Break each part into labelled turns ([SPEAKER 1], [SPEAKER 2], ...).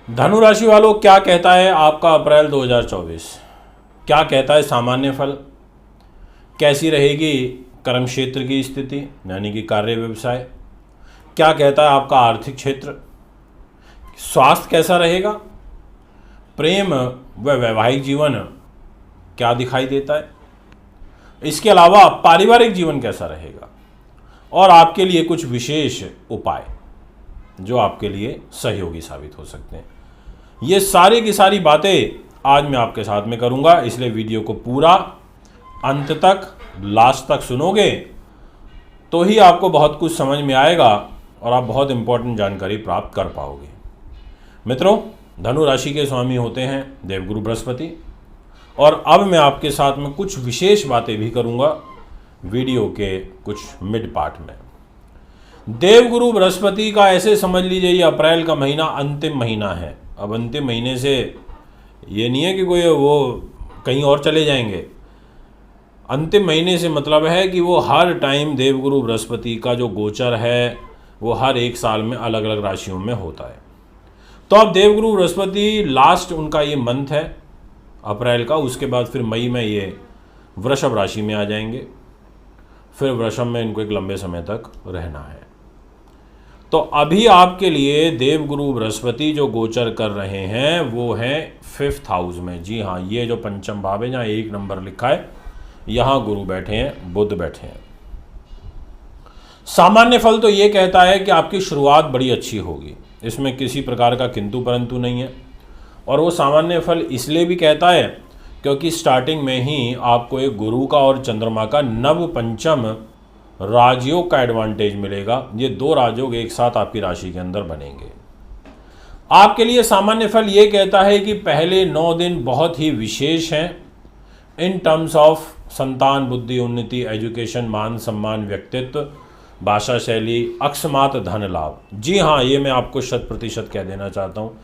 [SPEAKER 1] धनु राशि वालों, क्या कहता है आपका अप्रैल 2024? क्या कहता है सामान्य फल? कैसी रहेगी कर्म क्षेत्र की स्थिति यानी कि कार्य व्यवसाय? क्या कहता है आपका आर्थिक क्षेत्र? स्वास्थ्य कैसा रहेगा? प्रेम व वैवाहिक जीवन क्या दिखाई देता है? इसके अलावा पारिवारिक जीवन कैसा रहेगा? और आपके लिए कुछ विशेष उपाय जो आपके लिए सहयोगी साबित हो सकते हैं। ये सारी की सारी बातें आज मैं आपके साथ में करूंगा, इसलिए वीडियो को पूरा अंत तक लास्ट तक सुनोगे तो ही आपको बहुत कुछ समझ में आएगा और आप बहुत इंपॉर्टेंट जानकारी प्राप्त कर पाओगे। मित्रों, धनु राशि के स्वामी होते हैं देवगुरु बृहस्पति, और अब मैं आपके साथ में कुछ विशेष बातें भी करूंगा वीडियो के कुछ मिड पार्ट में। देवगुरु बृहस्पति का ऐसे समझ लीजिए ये अप्रैल का महीना अंतिम महीना है। अब अंतिम महीने से ये नहीं है कि कोई वो कहीं और चले जाएंगे। अंतिम महीने से मतलब है कि वो हर टाइम देवगुरु बृहस्पति का जो गोचर है वो हर एक साल में अलग अलग राशियों में होता है। तो अब देवगुरु बृहस्पति लास्ट उनका ये मंथ है अप्रैल का, उसके बाद फिर मई में ये वृषभ राशि में आ जाएंगे। फिर वृषभ में इनको एक लंबे समय तक रहना है। तो अभी आपके लिए देवगुरु बृहस्पति जो गोचर कर रहे हैं वो है 5th हाउस में। जी हाँ, ये जो पंचम भाव है जहाँ 1 नंबर लिखा है यहाँ गुरु बैठे हैं, बुध बैठे हैं। सामान्य फल तो ये कहता है कि आपकी शुरुआत बड़ी अच्छी होगी, इसमें किसी प्रकार का किंतु परंतु नहीं है। और वो सामान्य फल इसलिए भी कहता है क्योंकि स्टार्टिंग में ही आपको एक गुरु का और चंद्रमा का नव पंचम राजयोग का एडवांटेज मिलेगा। ये 2 राजयोग एक साथ आपकी राशि के अंदर बनेंगे। आपके लिए सामान्य फल ये कहता है कि पहले 9 दिन बहुत ही विशेष हैं इन टर्म्स ऑफ संतान, बुद्धि, उन्नति, एजुकेशन, मान सम्मान, व्यक्तित्व, भाषा शैली, अकस्मात धन लाभ। जी हाँ, ये मैं आपको 100% कह देना चाहता हूँ,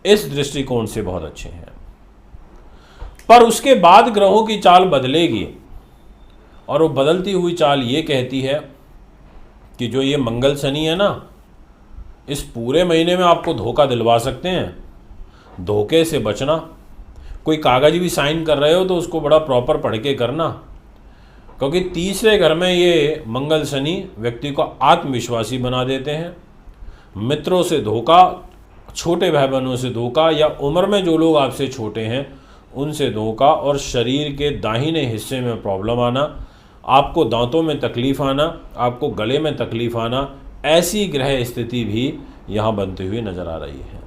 [SPEAKER 1] इस दृष्टिकोण से बहुत अच्छे हैं। पर उसके बाद ग्रहों की चाल बदलेगी और वो बदलती हुई चाल ये कहती है कि जो ये मंगल शनि है ना, इस पूरे महीने में आपको धोखा दिलवा सकते हैं। धोखे से बचना। कोई कागज भी साइन कर रहे हो तो उसको बड़ा प्रॉपर पढ़ के करना, क्योंकि तीसरे घर में ये मंगल शनि व्यक्ति को आत्मविश्वासी बना देते हैं। मित्रों से धोखा, छोटे भाई बहनों से धोखा, या उम्र में जो लोग आपसे छोटे हैं उनसे धोखा, और शरीर के दाहिने हिस्से में प्रॉब्लम आना, आपको दांतों में तकलीफ आना, आपको गले में तकलीफ आना, ऐसी ग्रह स्थिति भी यहाँ बनती हुई नजर आ रही है।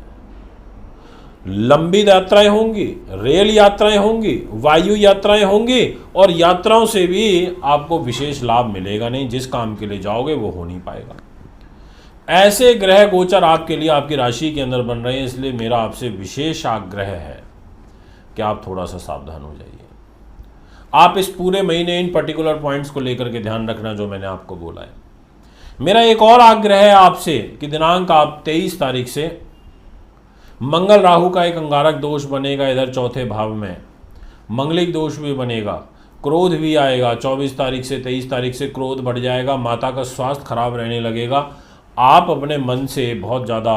[SPEAKER 1] लंबी यात्राएं होंगी, रेल यात्राएं होंगी, वायु यात्राएं होंगी, और यात्राओं से भी आपको विशेष लाभ मिलेगा नहीं। जिस काम के लिए जाओगे वो हो नहीं पाएगा। ऐसे ग्रह गोचर आपके लिए आपकी राशि के अंदर बन रहे हैं, इसलिए मेरा आपसे विशेष आग्रह है कि आप थोड़ा सा सावधान हो जाइए। आप इस पूरे महीने इन पर्टिकुलर पॉइंट्स को लेकर के ध्यान रखना जो मैंने आपको बोला है। मेरा एक और आग्रह है आपसे कि दिनांक आप 23 तारीख से मंगल राहु का एक अंगारक दोष बनेगा इधर 4थे भाव में, मंगलिक दोष भी बनेगा, क्रोध भी आएगा। 24 तारीख से 23 तारीख से क्रोध बढ़ जाएगा, माता का स्वास्थ्य खराब रहने लगेगा। आप अपने मन से बहुत ज़्यादा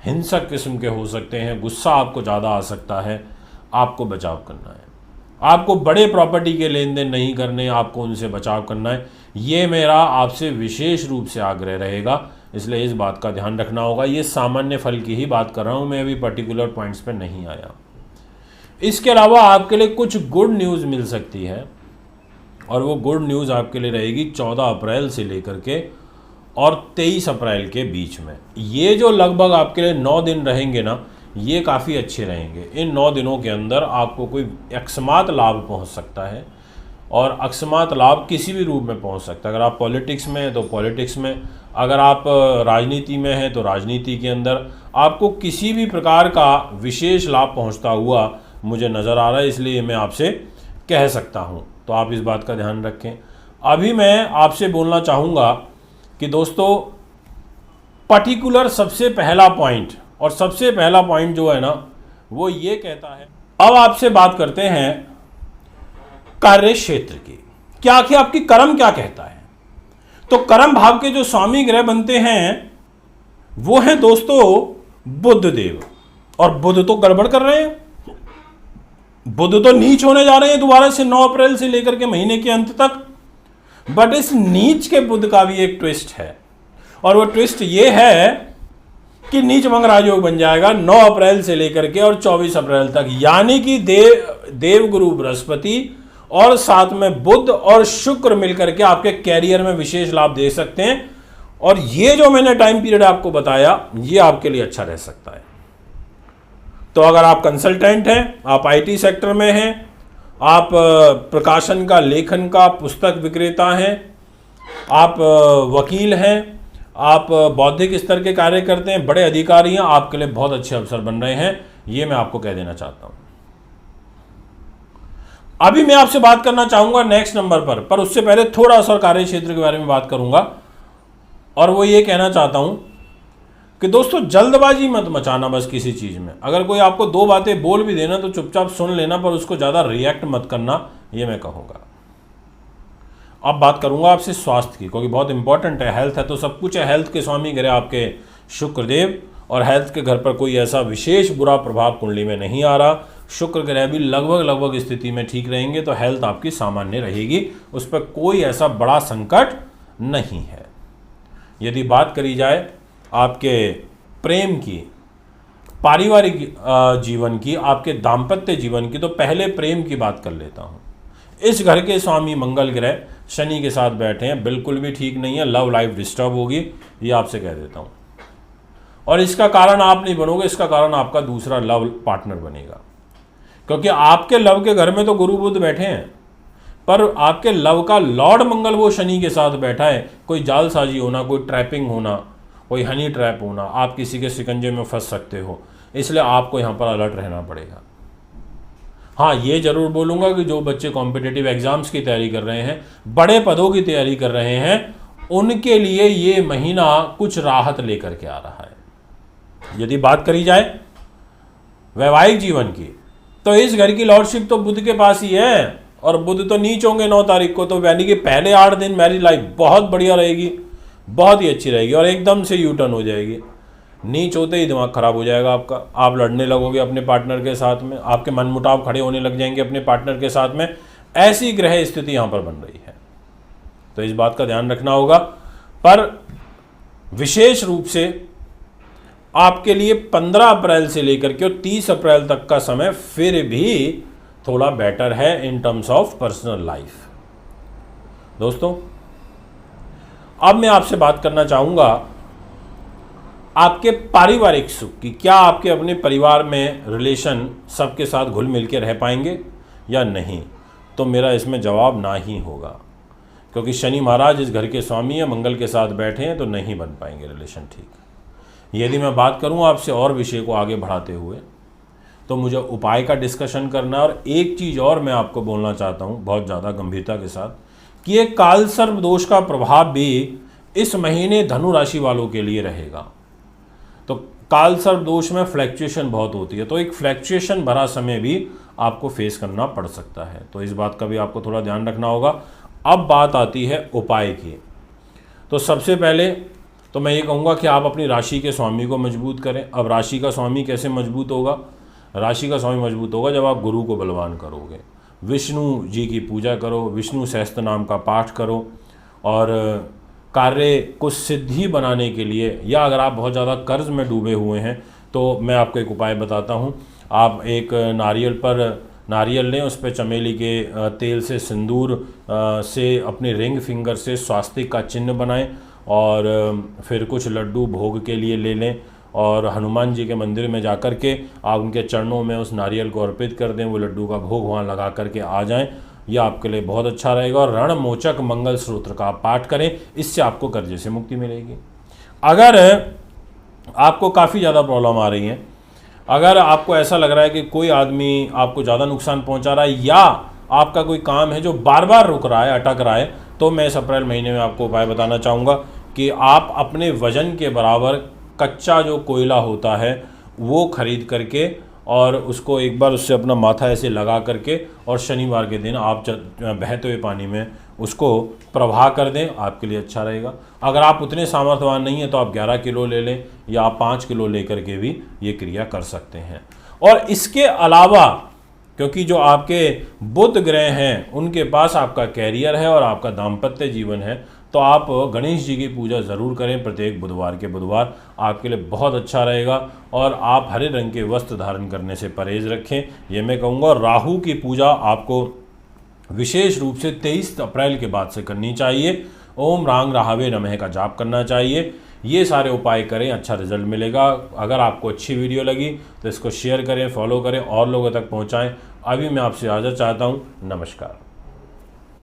[SPEAKER 1] हिंसक किस्म के हो सकते हैं, गुस्सा आपको ज़्यादा आ सकता है। आपको बचाव करना है। आपको बड़े प्रॉपर्टी के लेन देन नहीं करने, आपको उनसे बचाव करना है। ये मेरा आपसे विशेष रूप से आग्रह रहेगा, इसलिए इस बात का ध्यान रखना होगा। ये सामान्य फल की ही बात कर रहा हूँ, मैं अभी पर्टिकुलर पॉइंट्स पे नहीं आया। इसके अलावा आपके लिए कुछ गुड न्यूज़ मिल सकती है, और वो गुड न्यूज़ आपके लिए रहेगी 14 अप्रैल से लेकर के और 23 अप्रैल के बीच में। ये जो लगभग आपके लिए 9 दिन रहेंगे ना, ये काफ़ी अच्छे रहेंगे। इन 9 दिनों के अंदर आपको कोई अकस्मात लाभ पहुंच सकता है, और अकस्मात लाभ किसी भी रूप में पहुंच सकता है। अगर आप पॉलिटिक्स में हैं तो पॉलिटिक्स में, अगर आप राजनीति में हैं तो राजनीति के अंदर आपको किसी भी प्रकार का विशेष लाभ पहुंचता हुआ मुझे नज़र आ रहा है, इसलिए मैं आपसे कह सकता हूं। तो आप इस बात का ध्यान रखें। अभी मैं आपसे बोलना चाहूँगा कि दोस्तों, पर्टिकुलर सबसे पहला पॉइंट, और सबसे पहला पॉइंट जो है ना वो ये कहता है, अब आपसे बात करते हैं कार्य क्षेत्र की। क्या आखिर आपकी कर्म क्या कहता है? तो कर्म भाव के जो स्वामी ग्रह बनते हैं वो हैं दोस्तों बुध देव। और बुध तो गड़बड़ कर रहे हैं, बुध तो नीच होने जा रहे हैं दोबारा से 9 अप्रैल से लेकर के महीने के अंत तक। बट इस नीच के बुध का भी एक ट्विस्ट है, और वो ट्विस्ट ये है कि नीच मंग राजयोग बन जाएगा 9 अप्रैल से लेकर के और 24 अप्रैल तक। यानी कि देवगुरु बृहस्पति और साथ में बुध और शुक्र मिलकर के आपके कैरियर में विशेष लाभ दे सकते हैं। और ये जो मैंने टाइम पीरियड आपको बताया, ये आपके लिए अच्छा रह सकता है। तो अगर आप कंसल्टेंट हैं, आप आईटी सेक्टर में हैं, आप प्रकाशन का, लेखन का, पुस्तक विक्रेता हैं, आप वकील हैं, आप बौद्धिक स्तर के कार्य करते हैं, बड़े अधिकारी हैं, आपके लिए बहुत अच्छे अवसर बन रहे हैं, ये मैं आपको कह देना चाहता हूं। अभी मैं आपसे बात करना चाहूंगा नेक्स्ट नंबर पर उससे पहले थोड़ा सा कार्य क्षेत्र के बारे में बात करूंगा। और वो ये कहना चाहता हूं कि दोस्तों जल्दबाजी मत मचाना बस किसी चीज़ में। अगर कोई आपको 2 बातें बोल भी देना तो चुपचाप सुन लेना, पर उसको ज़्यादा रिएक्ट मत करना, ये मैं कहूँगा। अब बात करूँगा आपसे स्वास्थ्य की, क्योंकि बहुत इंपॉर्टेंट है। हेल्थ है तो सब कुछ है। हेल्थ के स्वामी ग्रह आपके शुक्रदेव, और हेल्थ के घर पर कोई ऐसा विशेष बुरा प्रभाव कुंडली में नहीं आ रहा। शुक्र ग्रह भी लगभग स्थिति में ठीक रहेंगे, तो हेल्थ आपकी सामान्य रहेगी, उस पर कोई ऐसा बड़ा संकट नहीं है। यदि बात करी जाए आपके प्रेम की, पारिवारिक जीवन की, आपके दाम्पत्य जीवन की, तो पहले प्रेम की बात कर लेता हूँ। इस घर के स्वामी मंगल ग्रह शनि के साथ बैठे हैं, बिल्कुल भी ठीक नहीं है। लव लाइफ डिस्टर्ब होगी, ये आपसे कह देता हूँ। और इसका कारण आप नहीं बनोगे, इसका कारण आपका दूसरा लव पार्टनर बनेगा, क्योंकि आपके लव के घर में तो गुरु बुध बैठे हैं, पर आपके लव का लॉर्ड मंगल वो शनि के साथ बैठा है। कोई जालसाजी होना, कोई ट्रैपिंग होना, कोई हनी ट्रैप होना, आप किसी के शिकंजे में फंस सकते हो, इसलिए आपको यहाँ पर अलर्ट रहना पड़ेगा। हाँ, ये जरूर बोलूँगा कि जो बच्चे कॉम्पिटिटिव एग्जाम्स की तैयारी कर रहे हैं, बड़े पदों की तैयारी कर रहे हैं, उनके लिए ये महीना कुछ राहत लेकर के आ रहा है। यदि बात करी जाए वैवाहिक जीवन की, तो इस घर की लॉर्डशिप तो बुध के पास ही है, और बुध तो नीच होंगे 9 तारीख को, तो यानी कि पहले 8 दिन मैरिज लाइफ बहुत बढ़िया रहेगी, बहुत ही अच्छी रहेगी, और एकदम से यू टर्न हो जाएगी। नीच होते ही दिमाग खराब हो जाएगा आपका, आप लड़ने लगोगे अपने पार्टनर के साथ में, आपके मनमुटाव खड़े होने लग जाएंगे अपने पार्टनर के साथ में। ऐसी ग्रह स्थिति यहाँ पर बन रही है, तो इस बात का ध्यान रखना होगा। पर विशेष रूप से आपके लिए 15 अप्रैल से लेकर के 30 अप्रैल तक का समय फिर भी थोड़ा बेटर है in terms of personal life. दोस्तों, अब मैं आपसे बात करना चाहूंगा आपके पारिवारिक सुख की। क्या आपके अपने परिवार में रिलेशन सबके साथ घुल मिल के रह पाएंगे या नहीं? तो मेरा इसमें जवाब ना ही होगा, क्योंकि शनि महाराज इस घर के स्वामी हैं, मंगल के साथ बैठे हैं, तो नहीं बन पाएंगे रिलेशन ठीक। यदि मैं बात करूं आपसे और विषय को आगे बढ़ाते हुए, तो मुझे उपाय का डिस्कशन करना है। और एक चीज़ और मैं आपको बोलना चाहता हूं बहुत ज़्यादा गंभीरता के साथ, कि ये काल सर्प दोष का प्रभाव भी इस महीने धनु राशि वालों के लिए रहेगा। तो काल सर्प दोष में फ्लैक्चुएशन बहुत होती है, तो एक फ्लैक्चुएशन भरा समय भी आपको फेस करना पड़ सकता है, तो इस बात का भी आपको थोड़ा ध्यान रखना होगा। अब बात आती है उपाय की। तो सबसे पहले तो मैं ये कहूँगा कि आप अपनी राशि के स्वामी को मजबूत करें। अब राशि का स्वामी कैसे मजबूत होगा? राशि का स्वामी मजबूत होगा जब आप गुरु को बलवान करोगे, विष्णु जी की पूजा करो, विष्णु सहस्त्र नाम का पाठ करो, और कार्य को सिद्धि बनाने के लिए, या अगर आप बहुत ज़्यादा कर्ज में डूबे हुए हैं तो मैं आपको एक उपाय बताता हूँ। आप एक नारियल लें, उस पर चमेली के तेल से, सिंदूर से अपने रिंग फिंगर से स्वास्तिक का चिन्ह बनाएं, और फिर कुछ लड्डू भोग के लिए ले लें, और हनुमान जी के मंदिर में जाकर के आप उनके चरणों में उस नारियल को अर्पित कर दें, वो लड्डू का भोग वहाँ लगा करके आ जाएं। यह आपके लिए बहुत अच्छा रहेगा। और रणमोचक मंगल स्त्रोत्र का आप पाठ करें, इससे आपको कर्जे से मुक्ति मिलेगी। अगर आपको काफ़ी ज़्यादा प्रॉब्लम आ रही है, अगर आपको ऐसा लग रहा है कि कोई आदमी आपको ज़्यादा नुकसान पहुंचा रहा है, या आपका कोई काम है जो बार बार रुक रहा है, अटक रहा है, तो मैं इस अप्रैल महीने में आपको उपाय बताना चाहूँगा कि आप अपने वजन के बराबर कच्चा जो कोयला होता है वो खरीद करके, और उसको एक बार उससे अपना माथा ऐसे लगा करके, और शनिवार के दिन आप बहते हुए पानी में उसको प्रवाह कर दें, आपके लिए अच्छा रहेगा। अगर आप उतने सामर्थ्यवान नहीं हैं तो आप 11 किलो ले लें या आप 5 किलो लेकर के भी ये क्रिया कर सकते हैं। और इसके अलावा क्योंकि जो आपके बुध ग्रह हैं उनके पास आपका कैरियर है और आपका दाम्पत्य जीवन है, तो आप गणेश जी की पूजा ज़रूर करें प्रत्येक बुधवार के बुधवार, आपके लिए बहुत अच्छा रहेगा। और आप हरे रंग के वस्त्र धारण करने से परहेज़ रखें, ये मैं कहूँगा। राहु की पूजा आपको विशेष रूप से 23 अप्रैल के बाद से करनी चाहिए। ओम रांग राहवे नमः का जाप करना चाहिए। ये सारे उपाय करें, अच्छा रिजल्ट मिलेगा। अगर आपको अच्छी वीडियो लगी तो इसको शेयर करें, फॉलो करें और लोगों तक पहुंचाएं। अभी मैं आपसे इजाज़त चाहता हूं। नमस्कार।